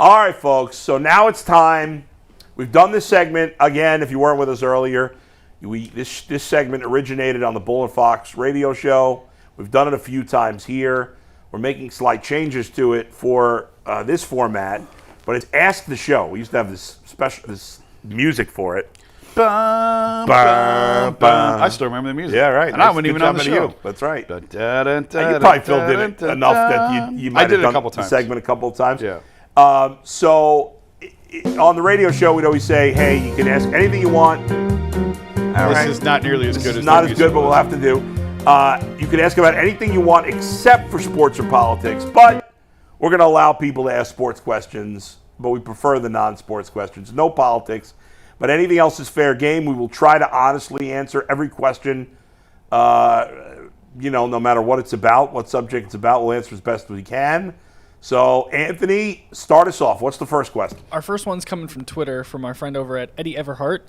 All right, folks. So now it's time. We've done this segment again. If you weren't with us earlier, this segment originated on the Bull and Fox radio show. We've done it a few times here. We're making slight changes to it for this format, but it's Ask the Show. We used to have this music for it. Bum, bum, bum. I still remember the music. Yeah, right. And I wasn't even on the show. That's right. Da, da, da, da, you probably filled da, in it da, enough da. that you might have done the segment a couple of times. Yeah. So on the radio show, we'd always say, hey, you can ask anything you want. This is not nearly as good as not as good, but we'll have to do. You can ask about anything you want except for sports or politics, but we're going to allow people to ask sports questions, but we prefer the non-sports questions. No politics, but anything else is fair game. We will try to honestly answer every question, no matter what it's about, what subject it's about. We'll answer as best we can. So, Anthony, start us off. What's the first question? Our first one's coming from Twitter from our friend over at Eddie Everhart.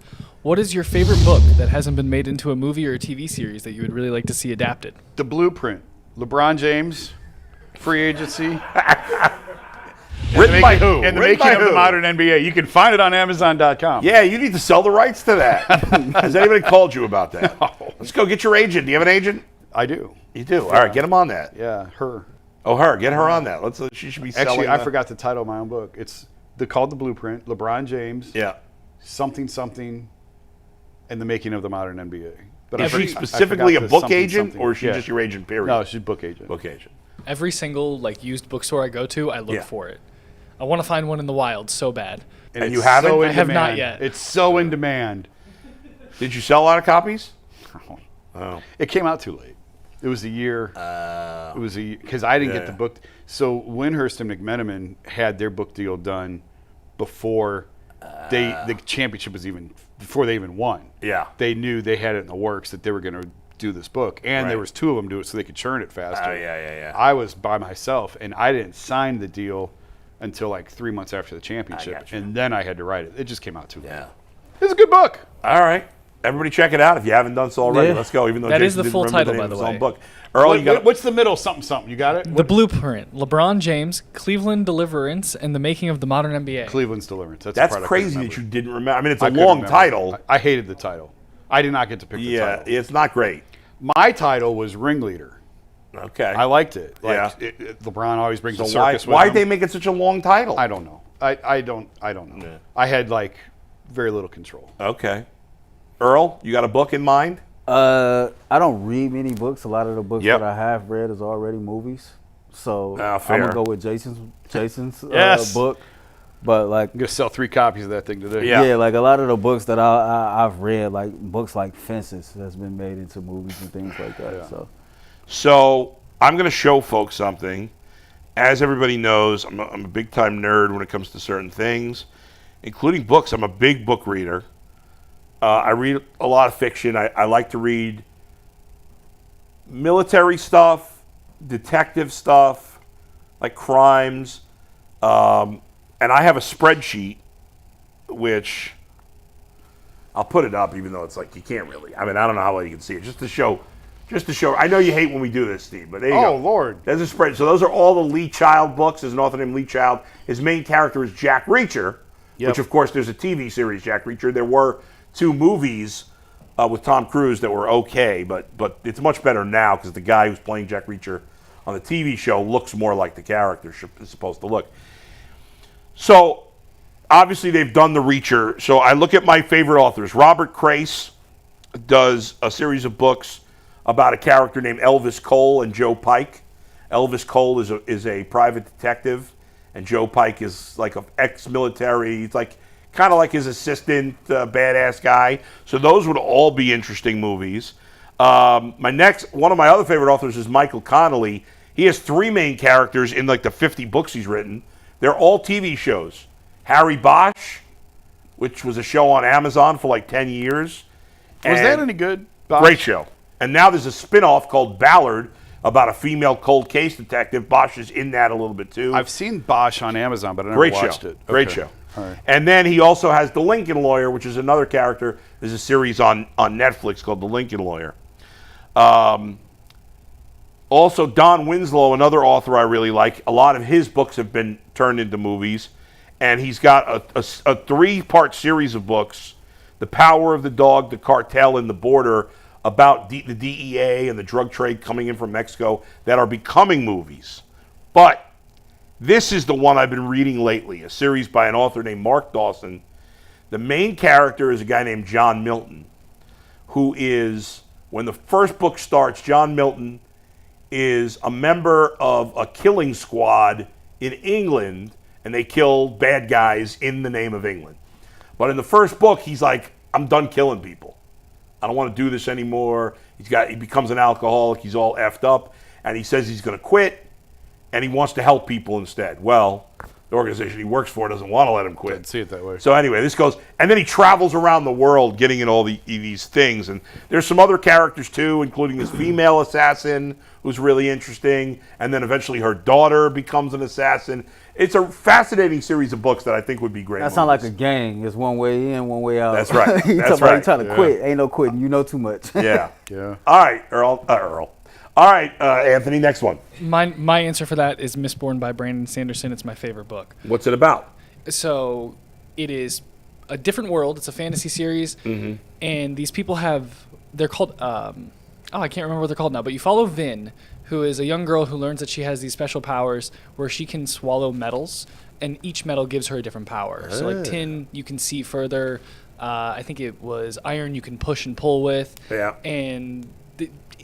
What is your favorite book that hasn't been made into a movie or a TV series that you would really like to see adapted? The Blueprint. LeBron James, free agency. Written by who? And the making of the modern NBA. You can find it on Amazon.com. Yeah, you need to sell the rights to that. Has anybody called you about that? No. Let's go get your agent. Do you have an agent? I do. You do? All right, get him on that. Yeah, her. Oh, her. Get her on that. She should be selling. Actually, I forgot the title of my own book. It's called The Blueprint. LeBron James. Yeah. Something, and the making of the modern NBA. But is she specifically a book agent, or is she just your agent? Period. No, she's book agent. Book agent. Every single used bookstore I go to, I look for it. I want to find one in the wild so bad. And you haven't? So I have not yet. It's so in demand. Did you sell a lot of copies? Oh. It came out too late. It was a year. It was because I didn't get the book. So Windhurst and McMenamin had their book deal done before the championship was before they even won. Yeah, they knew they had it in the works that they were going to do this book, and there was two of them do it so they could churn it faster. Yeah. I was by myself, and I didn't sign the deal until like 3 months after the championship, and then I had to write it. It just came out too late. Yeah, it's a good book. All right. Everybody check it out if you haven't done so already. Let's go. Even though that Jason is the didn't full remember title, by the his own way. book. Earl, what's the middle? Something. You got it? The Blueprint, LeBron James, Cleveland Deliverance, and the making of the modern NBA. Cleveland's Deliverance. That's crazy that you didn't remember. I mean, it's a long title. I hated the title. I did not get to pick the title. Yeah, it's not great. My title was Ringleader. Okay. I liked it. LeBron always brings the circus with him. Why'd they make it such a long title? I don't know. I don't know. Yeah. I had very little control. Okay. Earl, you got a book in mind? I don't read many books. A lot of the books that I have read is already movies. So I'm gonna go with Jason's book. But I'm gonna sell 3 copies of that thing today. Yeah, a lot of the books that I've read, books like Fences, has been made into movies and things like that. Yeah. So I'm gonna show folks something. As everybody knows, I'm a big time nerd when it comes to certain things, including books. I'm a big book reader. I read a lot of fiction. I like to read military stuff, detective stuff, like crimes. And I have a spreadsheet, which I'll put it up, even though it's you can't really. I mean, I don't know how well you can see it. Just to show. I know you hate when we do this, Steve, but there you go. Oh, Lord. There's a spreadsheet. So those are all the Lee Child books. There's an author named Lee Child. His main character is Jack Reacher, which, of course, there's a TV series, Jack Reacher. There were 2 movies with Tom Cruise that were okay, but it's much better now because the guy who's playing Jack Reacher on the TV show looks more like the character is supposed to look. So, obviously, they've done the Reacher. So, I look at my favorite authors. Robert Crace does a series of books about a character named Elvis Cole and Joe Pike. Elvis Cole is a private detective, and Joe Pike is like an ex-military. He's kind of like his assistant, badass guy. So those would all be interesting movies. One of my other favorite authors is Michael Connelly. He has 3 main characters in the 50 books he's written. They're all TV shows. Harry Bosch, which was a show on Amazon for 10 years. Was that any good? Bosch? Great show. And now there's a spin-off called Ballard about a female cold case detective. Bosch is in that a little bit too. I've seen Bosch on Amazon, but I never watched it. Great show. All right. And then he also has The Lincoln Lawyer, which is another character. There's a series on Netflix called The Lincoln Lawyer. Also, Don Winslow, another author I really like. A lot of his books have been turned into movies. and he's got a 3-part series of books, The Power of the Dog, The Cartel, and the Border, about the DEA and the drug trade coming in from Mexico that are becoming movies. But this is the one I've been reading lately, a series by an author named Mark Dawson. The main character is a guy named John Milton, who is, when the first book starts, John Milton is a member of a killing squad in England, and they kill bad guys in the name of England. But in the first book, he's like, I'm done killing people. I don't want to do this anymore. He becomes an alcoholic. He's all effed up, and he says he's going to quit, and he wants to help people instead. Well, the organization he works for doesn't want to let him quit. Can't see it that way. So anyway, this goes, and then he travels around the world getting in all these things. And there's some other characters too, including this female assassin who's really interesting. And then eventually her daughter becomes an assassin. It's a fascinating series of books that I think would be great. That sounds like a gang. It's one way in, one way out. That's right. That's right. You trying to quit. Ain't no quitting. You know too much. Yeah. Yeah. All right, Earl. All right, Anthony, next one. My answer for that is Mistborn by Brandon Sanderson. It's my favorite book. What's it about? So it is a different world. It's a fantasy series. Mm-hmm. And these people they're called, I can't remember what they're called now, but you follow Vin, who is a young girl who learns that she has these special powers where she can swallow metals, and each metal gives her a different power. So like tin, you can see further. I think it was iron you can push and pull with. Yeah. And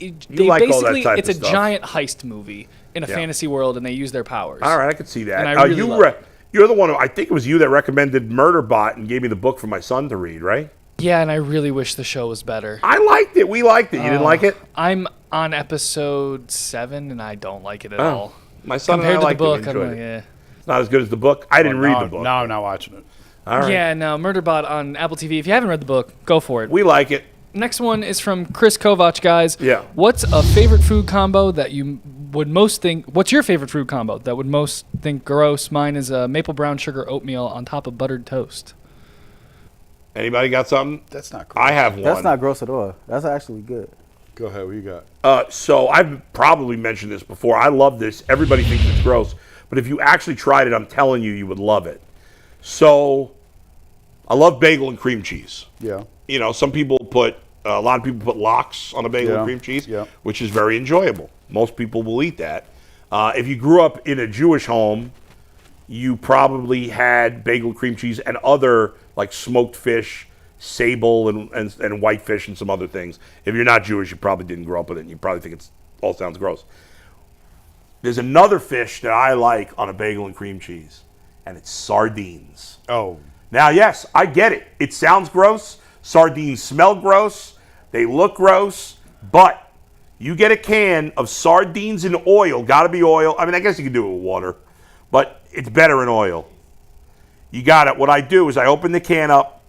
it's a giant heist movie in a fantasy world, and they use their powers. All right, I could see that. And I really love it. You're the one, I think it was you that recommended Murderbot and gave me the book for my son to read, right? Yeah, and I really wish the show was better. I liked it. We liked it. You didn't like it? I'm on episode 7, and I don't like it at all. My son Compared and I liked to the book, it. We enjoyed it. yeah. It's not as good as the book. I didn't read the book. No, I'm not watching it. All right. Yeah, no, Murderbot on Apple TV. If you haven't read the book, go for it. We like it. Next one is from Chris Kovach, guys. Yeah. What's a favorite food combo that you would most think... What's your favorite food combo that would most think gross? Mine is a maple brown sugar oatmeal on top of buttered toast. Anybody got something? That's not gross. I have one. That's not gross at all. That's actually good. Go ahead. What you got? So I've probably mentioned this before. I love this. Everybody thinks it's gross. But if you actually tried it, I'm telling you, you would love it. So I love bagel and cream cheese. Yeah. You know, a lot of people put lox on a bagel and cream cheese, which is very enjoyable. Most people will eat that. If you grew up in a Jewish home, you probably had bagel cream cheese and other like smoked fish, sable and whitefish and some other things. If you're not Jewish, you probably didn't grow up with it, and you probably think it all sounds gross. There's another fish that I like on a bagel and cream cheese, and it's sardines. Oh. Now, yes, I get it. It sounds gross. Sardines smell gross. They look gross. But you get a can of sardines in oil. Got to be oil. I mean, I guess you can do it with water. But it's better in oil. You got it. What I do is I open the can up.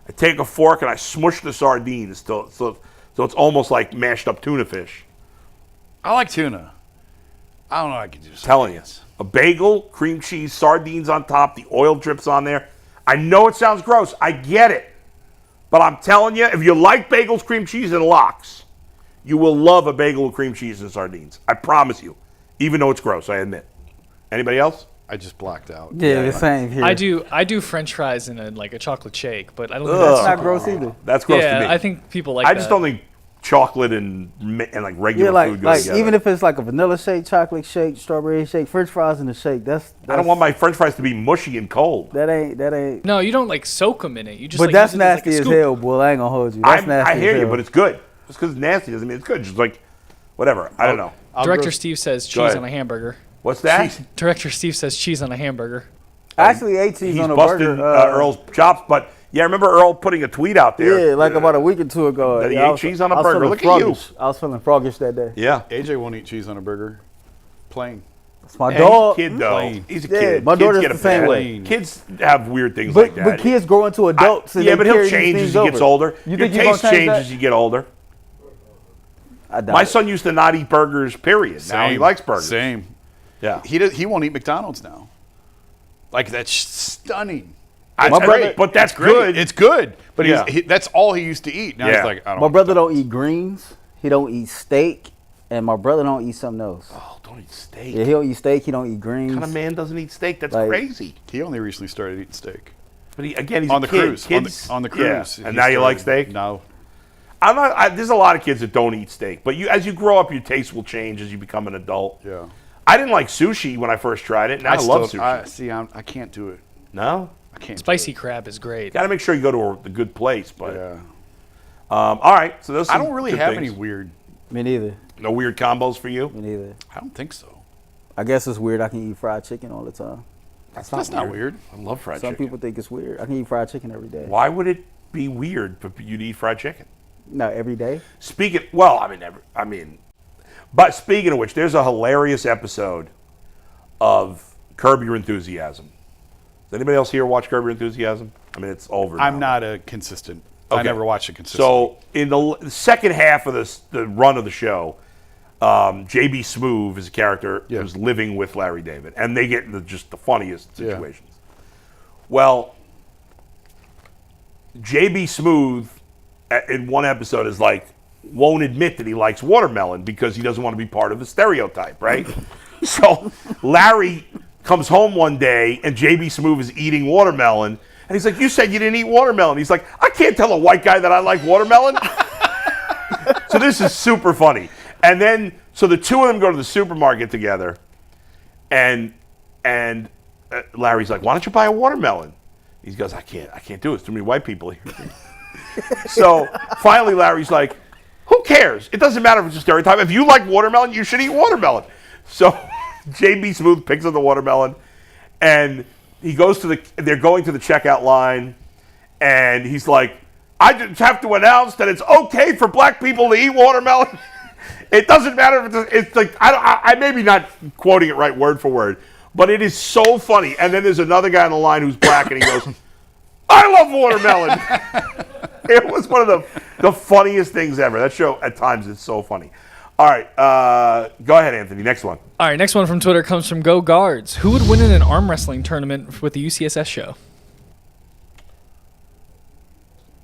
I take a fork and I smush the sardines so it's almost like mashed up tuna fish. I like tuna. I don't know. I can do Telling you. A bagel, cream cheese, sardines on top. The oil drips on there. I know it sounds gross. I get it. But I'm telling you, if you like bagels, cream cheese, and lox, you will love a bagel with cream cheese and sardines. I promise you. Even though it's gross, I admit. Anybody else? I just blacked out. Yeah, the same here. I do French fries in a chocolate shake, but I don't think That's that's not gross either. That's gross to me. I think people like that. I just don't think chocolate and like regular food go together. Even if it's like a vanilla shake, chocolate shake, strawberry shake, French fries in a shake, that's I don't want my French fries to be mushy and cold. That ain't. No, you don't like soak them in it. You just. But like, that's use it as, nasty like, a as scoop. hell, boy. I ain't gonna hold you. That's nasty. I hear as you, hell. but it's good. Just because it's nasty doesn't mean it's good. Just like whatever. I don't know. Director Steve says cheese on a hamburger. What's that? Director Steve says cheese on a hamburger. I actually ate cheese He's on a busting burger. Earl's chops, but yeah, I remember Earl putting a tweet out there. Yeah, like about a week or two ago. That he ate cheese on a burger. Look at you. I was feeling froggish that day. Yeah. AJ won't eat cheese on a burger. Plain. It's my dog. He's a kid, though. Plain. He's a Yeah, kid. my Kids daughter's get the a same bad- way. Kids have weird things like that. But kids grow into adults. And yeah, they but he'll carry these change as things he gets over. older. You Your think you're gonna taste change changes that? as you get older. I doubt My it. son used to not eat burgers, period. Now he likes burgers. Same. Yeah. He won't eat McDonald's now. Like, that's stunning. That's brother- great, but that's great. good. It's good. But Yeah. that's all he used to eat. Now Yeah. he's like, I don't My want brother McDonald's. don't eat greens. He don't eat steak. And my brother don't eat something else. Oh, don't eat steak. Yeah, he don't eat steak. He don't eat greens. What kind of man doesn't eat steak? That's Like, crazy. He only recently started eating steak. But he's on a the kid. cruise. Kids, On the cruise. Yeah. And now you like steak? No. There's a lot of kids that don't eat steak. But as you grow up, your taste will change as you become an adult. Yeah. I didn't like sushi when I first tried it. Now I love sushi. I can't do it. No? I can't. Spicy crab is great. Got to make sure you go to a good place. But Yeah. all right. So those. I don't really good have things. any weird. Me neither. No weird combos for you. Me neither. I don't think so. I guess it's weird. I can eat fried chicken all the time. That's not weird. I love fried chicken. Some people think it's weird. I can eat fried chicken every day. Why would it be weird for you to eat fried chicken? No, every day. But speaking of which, there's a hilarious episode of Curb Your Enthusiasm. Does anybody else here watch Curb Your Enthusiasm? I mean, it's over. I'm not a consistent. Okay. I never watched it consistently. So in the second half of the run of the show, J.B. Smoove is a character who's living with Larry David, and they get into just the funniest situations. Well, J.B. Smoove in one episode is like, won't admit that he likes watermelon because he doesn't want to be part of the stereotype, right? So Larry comes home one day and J.B. Smoove is eating watermelon, and he's like, you said you didn't eat watermelon. He's like, I can't tell a white guy that I like watermelon. So this is super funny. And then, so the two of them go to the supermarket together, and Larry's like, why don't you buy a watermelon? He goes, I can't do it. There's too many white people here. So finally Larry's like, who cares? It doesn't matter if it's a stereotype. If you like watermelon, you should eat watermelon. So J.B. Smoove picks up the watermelon, and he goes they're going to the checkout line, and he's like, I just have to announce that it's okay for black people to eat watermelon. It doesn't matter if it's like, I maybe not quoting it right word for word, but it is so funny. And then there's another guy on the line who's black, and he goes, I love watermelon. It was one of the funniest things ever. That show, at times, is so funny. All right, go ahead, Anthony. Next one. All right, next one from Twitter comes from Go Guards. Who would win in an arm wrestling tournament with the UCSS show?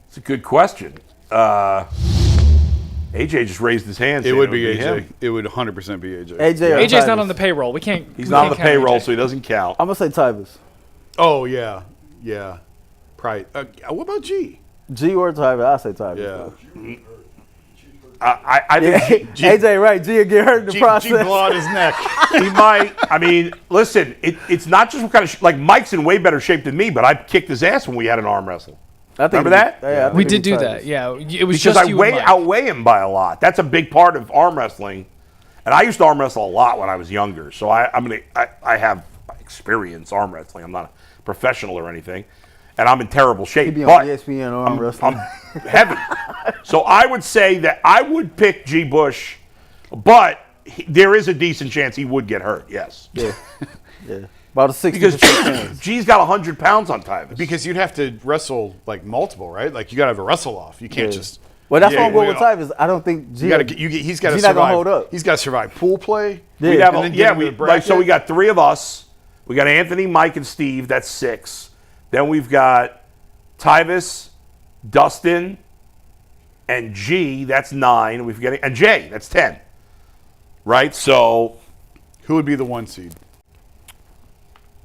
It's a good question. AJ just raised his hand. It would be AJ. him. It would 100% be AJ. AJ's not on the payroll. We can't. He's not on the payroll, so he doesn't count. I'm gonna say Tyvis. Oh yeah. Probably. What about G? G or Tyvis? I say Tyvis. Yeah. I think AJ, right? G will get hurt in the process. G blow out his neck. he might. I mean, listen, it's not just what kind of like Mike's in way better shape than me, but I kicked his ass when we had an arm wrestle. Remember that? Yeah, we did do that. Yeah, it was because just you and Mike. outweigh him by a lot. That's a big part of arm wrestling, and I used to arm wrestle a lot when I was younger. So I have experience arm wrestling. I'm not a professional or anything, and I'm in terrible shape. He'd be but on ESPN arm wrestling. I'm heavy. So I would say that I would pick G. Bush, but there is a decent chance he would get hurt. Yes. Yeah. About a 60% because chance. G's got 100 pounds on Tyvis. Because you'd have to wrestle like multiple, right? Like you got to have a wrestle off. You can't just. Well, that's why I'm going with Tyvis. I don't think G. He's got to survive. Not gonna hold up. He's got to survive pool play. Yeah. So we got three of us. We got Anthony, Mike, and Steve. That's 6. Then we've got Tyvis, Dustin, and G. That's 9. And Jay. That's 10. Right. So who would be the 1 seed?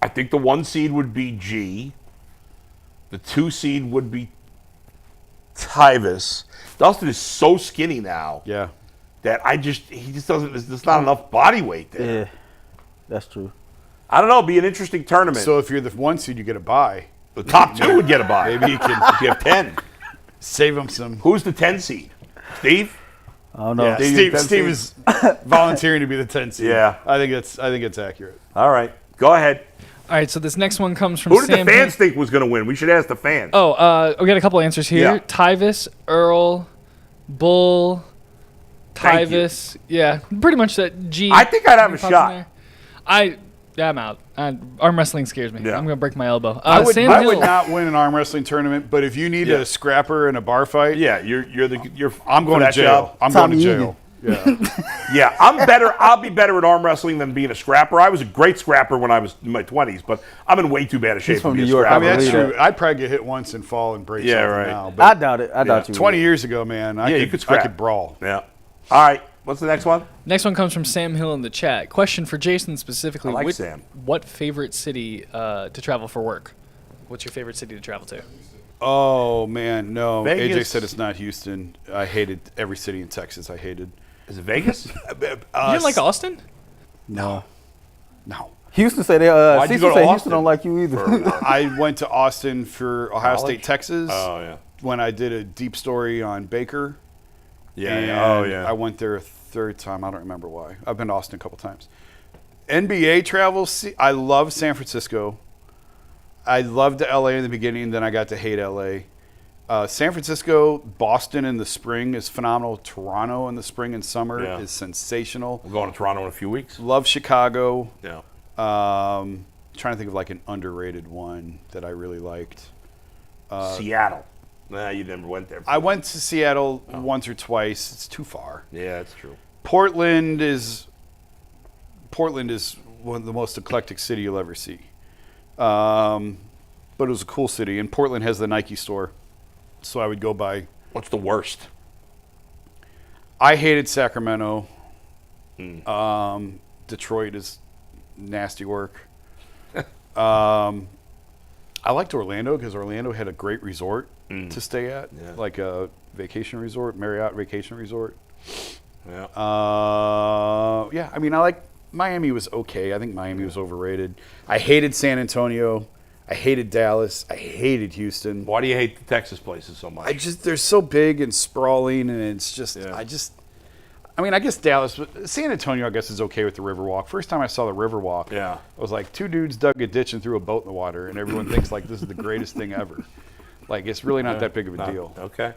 I think the 1 seed would be G. The 2 seed would be Tyvis. Dustin is so skinny now. Yeah. That he just doesn't. There's not enough body weight there. Yeah, that's true. I don't know. It'd be an interesting tournament. So if you're the 1 seed, you get a bye. The top 2 would get a bye. Maybe you can if you have 10. Save them some. Who's the 10 seed? Steve? I don't know. Yeah, Steve is volunteering to be the 10 seed. Yeah. I think it's accurate. All right. Go ahead. All right, so this next one comes from Who did Sam the fans think was going to win? We should ask the fans. Oh, we got a couple answers here. Yeah. Tyvis, Earl, Bull, Tyvis. Yeah, pretty much that G. I think I'd have a shot. I'm out. Arm wrestling scares me. Yeah. I'm going to break my elbow. I would Sam Hill. not win an arm wrestling tournament, but if you need a scrapper in a bar fight, I'm going to jail. I'm going to jail. Yeah. Yeah, I'm better. I'll be better at arm wrestling than being a scrapper. I was a great scrapper when I was in my 20s, but I'm in way too bad a shape from to be New a York. scrapper. I mean, that's true. I'd probably get hit once and fall and break something right. now. I doubt it. I doubt you. 20 years ago, man, I you could scrap. I could brawl. Yeah. All right. What's the next one? Next one comes from Sam Hill in the chat. Question for Jason specifically. I like Sam. What favorite city to travel for work? What's your favorite city to travel to? Oh, man, no. Vegas. AJ said it's not Houston. I hated every city in Texas. I hated. Is it Vegas? You didn't like Austin? No. Houston say they. Why'd you go to say Austin? Houston don't like you either. I went to Austin for Ohio College? State, Texas. Oh, yeah. When I did a deep story on Baker. Yeah. And Oh, yeah. I went there a third time. I don't remember why. I've been to Austin a couple times. NBA travel. I love San Francisco. I loved LA in the beginning. Then I got to hate LA. San Francisco, Boston in the spring is phenomenal. Toronto in the spring and summer is sensational. We're going to Toronto in a few weeks. Love Chicago. Yeah. Trying to think of like an underrated one that I really liked. Seattle. Nah, you never went there. I went to Seattle once or twice. It's too far. Yeah, that's true. Portland is one of the most eclectic city you'll ever see. But it was a cool city, and Portland has the Nike store, so I would go by. What's the worst? I hated Sacramento. Detroit is nasty work. I liked Orlando because Orlando had a great resort to stay at, like a vacation resort, Marriott vacation resort. Yeah. I mean, I like Miami was okay. I think Miami was overrated. I hated San Antonio. I hated Dallas. I hated Houston. Why do you hate the Texas places so much? They're so big and sprawling, and it's just, I mean, I guess Dallas, but San Antonio, I guess, is okay with the Riverwalk. First time I saw the Riverwalk, I was like, two dudes dug a ditch and threw a boat in the water, and everyone thinks like this is the greatest thing ever. Like, it's really not that big of a deal. Okay.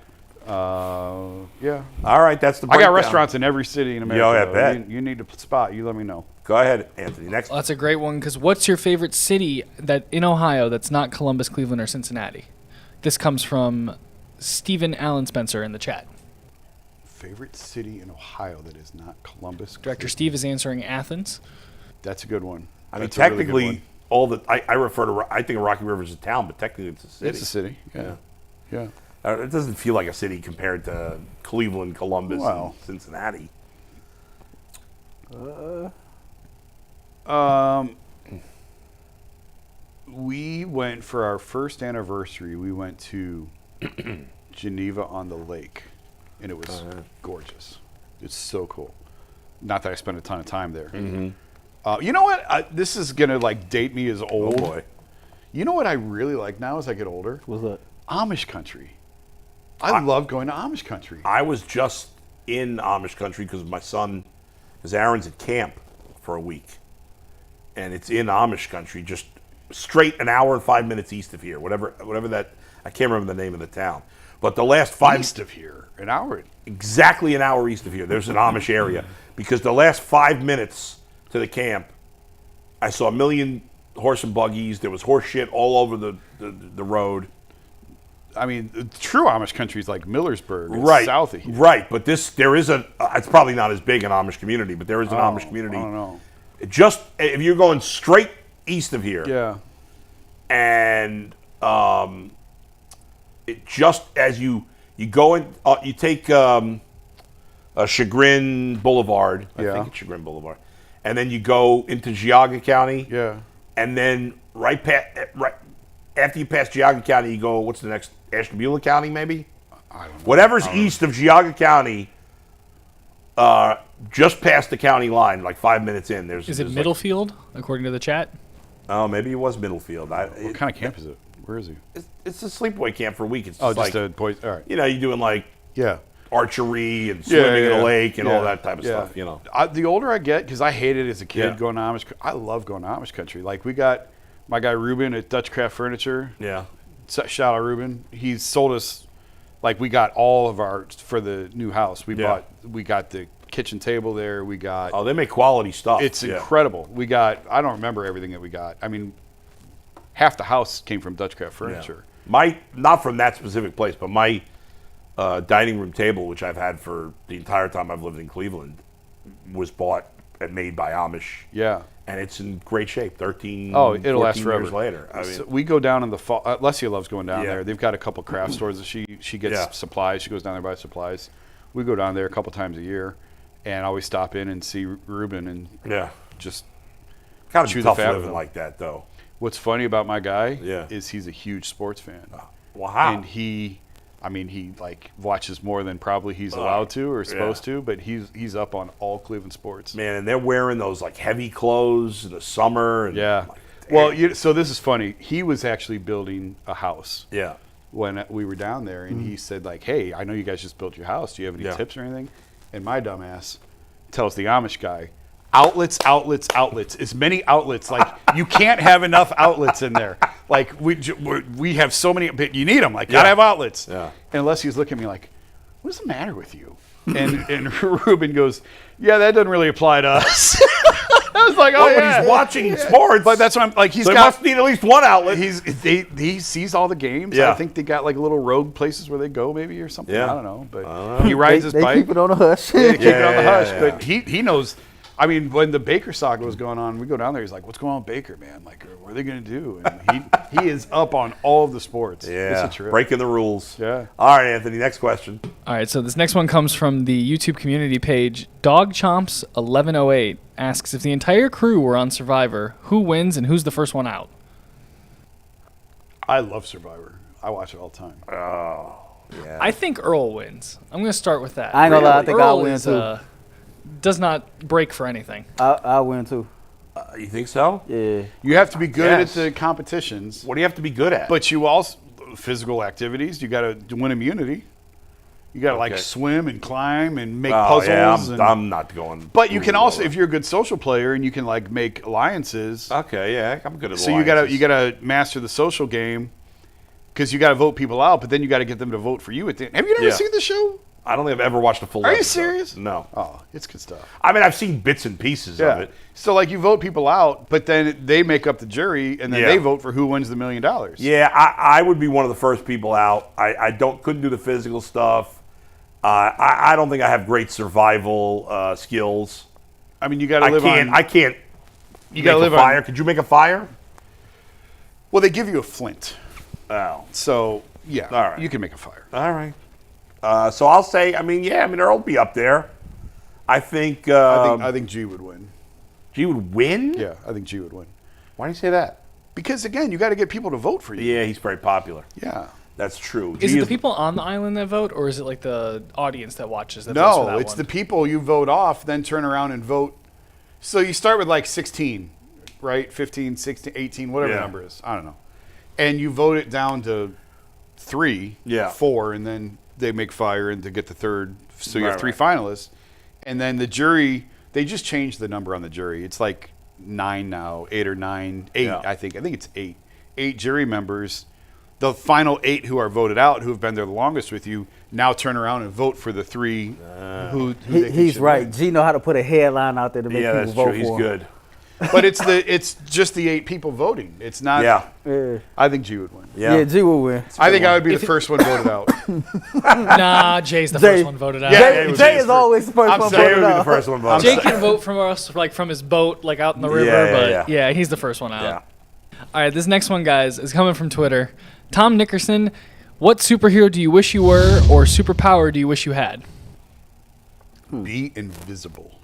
Yeah. All right, that's the I breakdown. got restaurants in every city in America. Yeah, I bet. You need a spot, you let me know. Go ahead, Anthony. Next. Well, that's a great one, because what's your favorite city that in Ohio that's not Columbus, Cleveland, or Cincinnati? This comes from Stephen Allen Spencer in the chat. Favorite city in Ohio that is not Columbus? Director Steve is answering Athens. That's a good one. I mean, That's a really good technically, one. all the I refer to. I think Rocky River is a town, but technically it's a city. It's a city. Yeah. It doesn't feel like a city compared to Cleveland, Columbus, and Cincinnati. We went for our first anniversary. We went to Geneva on the Lake, and it was gorgeous. It's so cool. Not that I spent a ton of time there. You know what? This is gonna like date me as old. Oh boy. You know what I really like now as I get older? What's that? Amish country. I love going to Amish country. I was just in Amish country because Aaron's at camp for a week, and it's in Amish country, just straight an hour and 5 minutes east of here, whatever that. I can't remember the name of the town, but the last East of here, an hour. Exactly an hour east of here. There's an Amish area because the last 5 minutes to the camp, I saw a million horse and buggies. There was horse shit all over the road. I mean, the true Amish country is like Millersburg, right, south of here. Right, but there is it's probably not as big an Amish community, but there is an Amish community. I don't know. Just if you're going straight east of here, Yeah. and it just as you go in, you take Chagrin Boulevard. I think it's Chagrin Boulevard, and then you go into Geauga County. Yeah. And then right after you pass Geauga County, you go, what's the next? Ashtabula County, maybe? I don't know. Whatever's east of Geauga County, just past the county line, like 5 minutes in. Is it Middlefield, according to the chat? Oh, maybe it was Middlefield. What kind of camp is it? Where is he? It's a sleepaway camp for a week. It's Just like, a boys. All right. you're doing like Yeah. archery and swimming in a lake and all that type of Yeah. stuff, The older I get, because I hated it as a kid Yeah. going to Amish. I love going to Amish country. Like we got my guy Ruben at Dutch Craft Furniture. Yeah. Shout out Ruben. He sold us, like we got all of our for the new house. We got the kitchen table there. We got. Oh, they make quality stuff. It's incredible. We got. I don't remember everything that we got. I mean, half the house came from Dutch Craft Furniture. Not from that specific place, but my dining room table, which I've had for the entire time I've lived in Cleveland, was bought and made by Amish. Yeah. And it's in great shape. 13, it'll last 14 forever. years later. I mean, So we go down in the fall. Lesia loves going down there. They've got a couple craft stores that she gets supplies. She goes down there buys supplies. We go down there a couple times a year, and I always stop in and see Ruben and just kind of chew tough the fat living like that, though. What's funny about my guy is he's a huge sports fan. Wow. And he like watches more than probably he's allowed to or supposed to, but he's up on all Cleveland sports. Man, and they're wearing those like heavy clothes in the summer. And, so this is funny. He was actually building a house. Yeah. When we were down there, and he said like, "Hey, I know you guys just built your house. Do you have any tips or anything?" And my dumbass tells the Amish guy, outlets, as many outlets. Like, you can't have enough outlets in there. Like, we have so many, but you need them. Like, gotta have outlets. Yeah. And Leslie's looking at me like, what's the matter with you? And Ruben goes, yeah, that doesn't really apply to us. I was like, but he's watching sports. But that's what I'm like. He must need at least one outlet. He sees all the games. Yeah. I think they got like little rogue places where they go, maybe or something. Yeah. I don't know. But he rides his they bike. keep it on the hush. They keep it on the hush. But he knows. I mean, when the Baker saga was going on, we go down there. He's like, "What's going on with Baker, man? Like, what are they going to do?" And he is up on all of the sports. Yeah, it's a trip. Breaking the rules. Yeah. All right, Anthony. Next question. All right, so this next one comes from the YouTube community page. DogChomps1108 asks, if the entire crew were on Survivor, who wins and who's the first one out? I love Survivor. I watch it all the time. Oh, yeah. I think Earl wins. I'm going to start with that. I ain't gonna lie, I think I'll Earl win is, too. Does not break for anything. I'll win too. You think so? Yeah. You have to be good at the competitions. What do you have to be good at? But you also physical activities. You got to win immunity. You got to like swim and climb and make puzzles. Yeah, I'm not going. But you can also, if you're a good social player and you can like make alliances. Okay, yeah, I'm good at so alliances. you gotta master the social game because you got to vote people out, but then you got to get them to vote for you at the end. Have you ever seen the show? I don't think I've ever watched a full Are episode. you serious? No. Oh, it's good stuff. I mean, I've seen bits and pieces of it. So, like, you vote people out, but then they make up the jury, and then they vote for who wins the $1 million. Yeah, I would be one of the first people out. I couldn't do the physical stuff. I don't think I have great survival skills. I mean, you got to live on. I can't. You got to live on fire. on. Could you make a fire? Well, they give you a flint. Oh. So, yeah. All right. You can make a fire. All right. So I'll say, Earl will be up there. I think I think G would win. G would win? Yeah, I think G would win. Why do you say that? Because, again, you got to get people to vote for you. Yeah, he's very popular. Yeah. That's true. Is it the people on the island that vote, or is it like the audience that watches that votes for that No, it's one? the people you vote off, then turn around and vote. So you start with like 16, right? 15, 16, 18, whatever the number is. I don't know. And you vote it down to 3, 4, and then they make fire and to get the third. So you have 3 finalists. And then the jury, they just changed the number on the jury. It's like 9 now, 8 or 9, 8, I think. I think it's 8. 8 jury members. The final 8 who are voted out, who have been there the longest with you, now turn around and vote for the 3 who he's right. win. G know how to put a headline out there to make people vote for him. He's good. But it's just the 8 people voting. It's not. Yeah. I think G would win. Yeah, G will win. I think I would be the first one voted out. Nah, Jay's the first one voted out. Yeah, Jay is always the first one voted out. The first one voted Jay can vote from us, like from his boat, like out in the river. But he's the first one out. Yeah. All right, this next one, guys, is coming from Twitter. Tom Nickerson, what superhero do you wish you were, or superpower do you wish you had? Be invisible.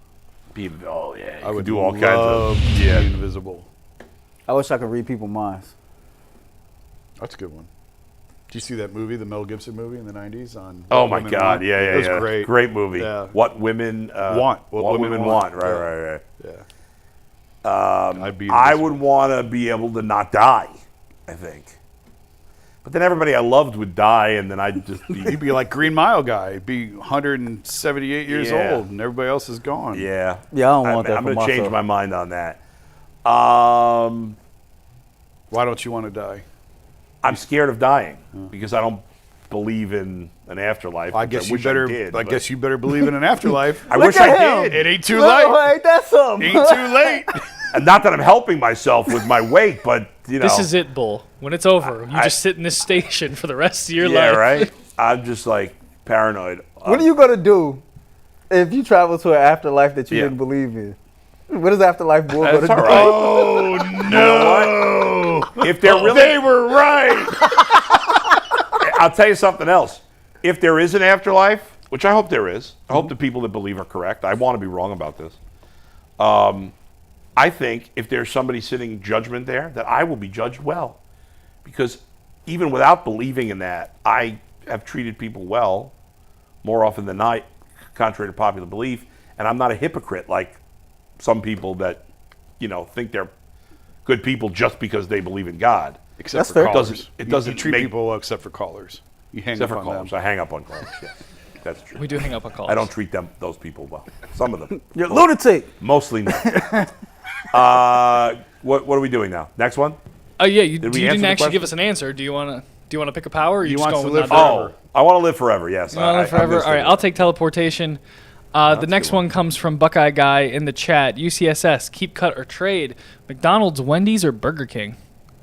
I would do all kinds of be invisible. I wish I could read people's minds. That's a good one. Did you see that movie, the Mel Gibson movie in the 90s? Oh my God! Yeah. It was great. Great movie. Yeah. What women want. What women want. Right. Yeah. I would want to be able to not die, I think. But then everybody I loved would die, and then I'd just be... You'd be like Green Mile guy. Be 178 years old, and everybody else is gone. Yeah. Yeah, I don't want that I'm for going to change myself. my mind on that. Why don't you want to die? I'm scared of dying because I don't believe in an afterlife. I guess you better believe in an afterlife. I wish I did. It ain't too late. Ain't that something? Ain't too late. And not that I'm helping myself with my weight, but This is it, Bull. When it's over, you just sit in this station for the rest of your life. Yeah, right? I'm just like paranoid. What are you going to do if you travel to an afterlife that you didn't believe in? What is afterlife bull going to do? All right. Oh, no. If they're really... They were right. I'll tell you something else. If there is an afterlife, which I hope there is. I hope the people that believe are correct. I want to be wrong about this. I think if there's somebody sitting in judgment there, that I will be judged well. Because even without believing in that, I have treated people well more often than not, contrary to popular belief. And I'm not a hypocrite like some people that, think they're good people just because they believe in God. Except for callers. It doesn't you treat people well except for callers. You hang up on callers. them. I hang up on callers, yes. That's true. We do hang up on callers. I don't treat those people well. Some of them. You're a lunatic. Mostly not. What are we doing now? Next one? Oh yeah, you didn't actually give us an answer. Do you want to pick a power? Or you just want to going live with forever? I want to live forever. Yes. You want to live forever? All right, I'll take teleportation. The next one comes from Buckeye Guy in the chat. UCSS, keep, cut, or trade. McDonald's, Wendy's, or Burger King?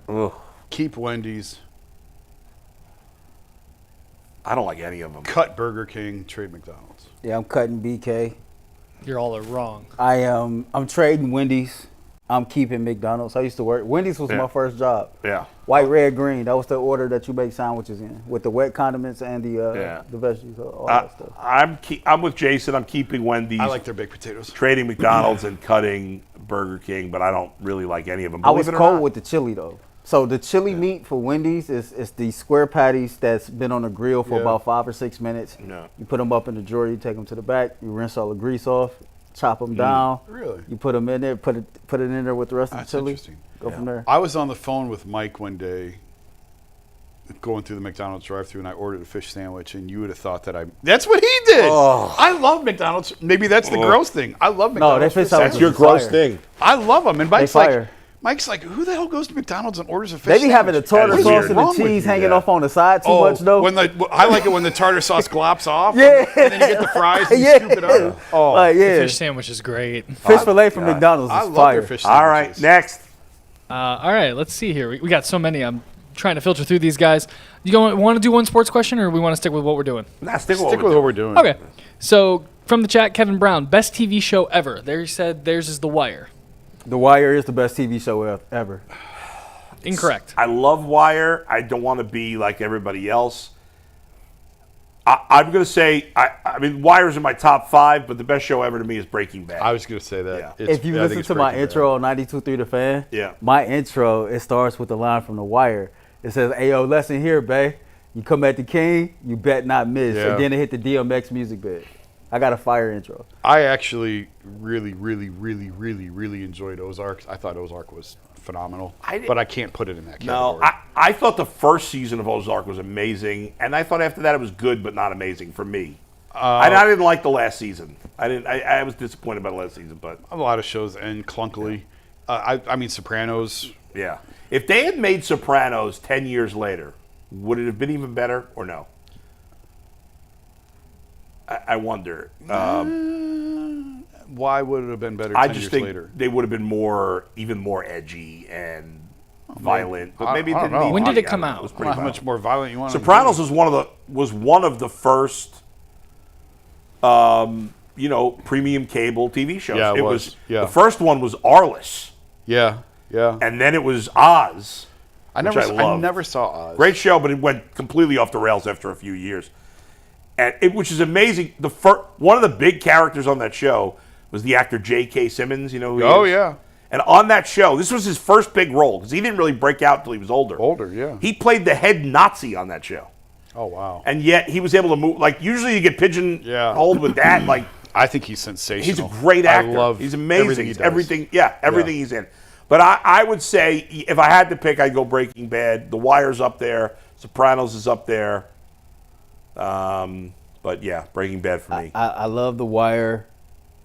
Ugh. Keep Wendy's. I don't like any of them. Cut Burger King, trade McDonald's. Yeah, I'm cutting BK. You're all wrong. I'm trading Wendy's. I'm keeping McDonald's. I used to work. Wendy's was my first job. Yeah. White, red, green. That was the order that you make sandwiches in, with the wet condiments and the veggies, all that stuff. I'm with Jason. I'm keeping Wendy's. I like their baked potatoes. Trading McDonald's and cutting Burger King, but I don't really like any of them. I was cold with the chili though. So the chili meat for Wendy's is the square patties that's been on the grill for about 5 or 6 minutes. Yeah. You put them up in the drawer. You take them to the back. You rinse all the grease off. Chop them down. Really? You put them in there. Put it in there with the rest of the chili. Interesting. Go from there. I was on the phone with Mike one day, going through the McDonald's drive-thru, and I ordered a fish sandwich, and you would have thought that that's what he did. Oh. I love McDonald's. Maybe that's the gross thing. I love McDonald's. That's your gross thing. I love them. And Mike's like, who the hell goes to McDonald's and orders a fish They be having the tartar sauce and the wrong with cheese you? hanging off on the side too much though. I like it when the tartar sauce glops off. Yeah. And then you get the fries and you scoop it up. The fish sandwich is great. Fish fillet from McDonald's is I love fire. their fish sandwiches. All right, next. All right, let's see here. We got so many. I'm trying to filter through these guys. You want to do one sports question, or we want to stick with what we're doing? Nah, stick with what we're doing. Okay. So from the chat, Kevin Brown, best TV show ever. There said theirs is The Wire. The Wire is the best TV show ever. Incorrect. I love Wire. I don't want to be like everybody else. I'm going to say, I mean, Wire's in my top 5, but the best show ever to me is Breaking Bad. I was going to say that. Yeah. If you listen to my intro on 92.3 The Fan, my intro, it starts with the line from The Wire. It says, "Ayo, lesson here, bae. You come at the king, you bet not miss." And then it hit the DMX music bed. I got a fire intro. I actually really enjoyed Ozark. I thought Ozark was phenomenal, but I can't put it in that category. No, I thought the first season of Ozark was amazing, and I thought after that it was good but not amazing for me. I didn't like the last season. I was disappointed by the last season, but a lot of shows end clunkily. I mean, Sopranos. Yeah, if they had made Sopranos 10 years later, would it have been even better or no? I wonder. Why would it have been better 10 years later? They would have been even more edgy and violent. But maybe it didn't need. When did it come out? It was pretty how much more violent you want? Sopranos was one of the first, premium cable TV shows. Yeah, it was. The first one was Arliss. Yeah. And then it was Oz. I never saw Oz. Great show, but it went completely off the rails after a few years. Which is amazing. One of the big characters on that show was the actor J.K. Simmons. You know who he is? Oh, yeah. And on that show, this was his first big role because he didn't really break out until he was older. Yeah. He played the head Nazi on that show. Oh, wow. And yet he was able to move. Like, usually you get pigeonholed with that. Like, I think he's sensational. He's a great actor. I love he's amazing. everything he does. Everything he's in. But I would say if I had to pick, I'd go Breaking Bad. The Wire's up there. Sopranos is up there. But yeah, Breaking Bad for me. I love The Wire.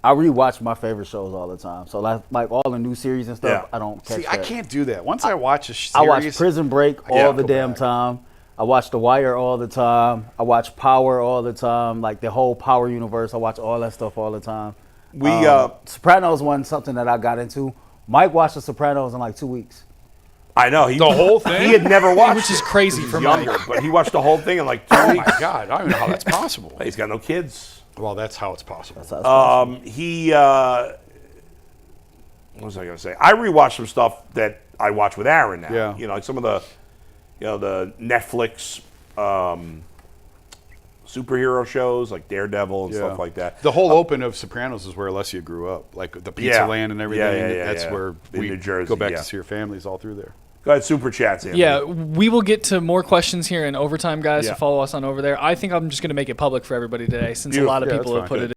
I rewatch my favorite shows all the time. So like all the new series and stuff, I don't catch that. I can't do that. Once I watch a series, I watch Prison Break all the damn time. I watch The Wire all the time. I watch Power all the time. Like the whole Power universe, I watch all that stuff all the time. Sopranos wasn't something that I got into. Mike watched The Sopranos in like 2 weeks. I know. The whole thing? He had never watched Which is crazy for younger, but he watched the whole thing in like 2 Oh, weeks. my God. I don't know how that's possible. He's got no kids. Well, that's how it's possible. That's how it's possible. What was I going to say? I rewatched some stuff that I watch with Aaron now. Yeah. You know, like some of the, the Netflix superhero shows like Daredevil and stuff like that. The whole open of Sopranos is where Alessia grew up, like the Pizza Land and everything. That's where in we New Jersey, go back to see your families all through there. Go ahead, super chats. Anthony. Yeah, we will get to more questions here in overtime, guys. So follow us on over there. I think I'm just going to make it public for everybody today, since a lot of people have put it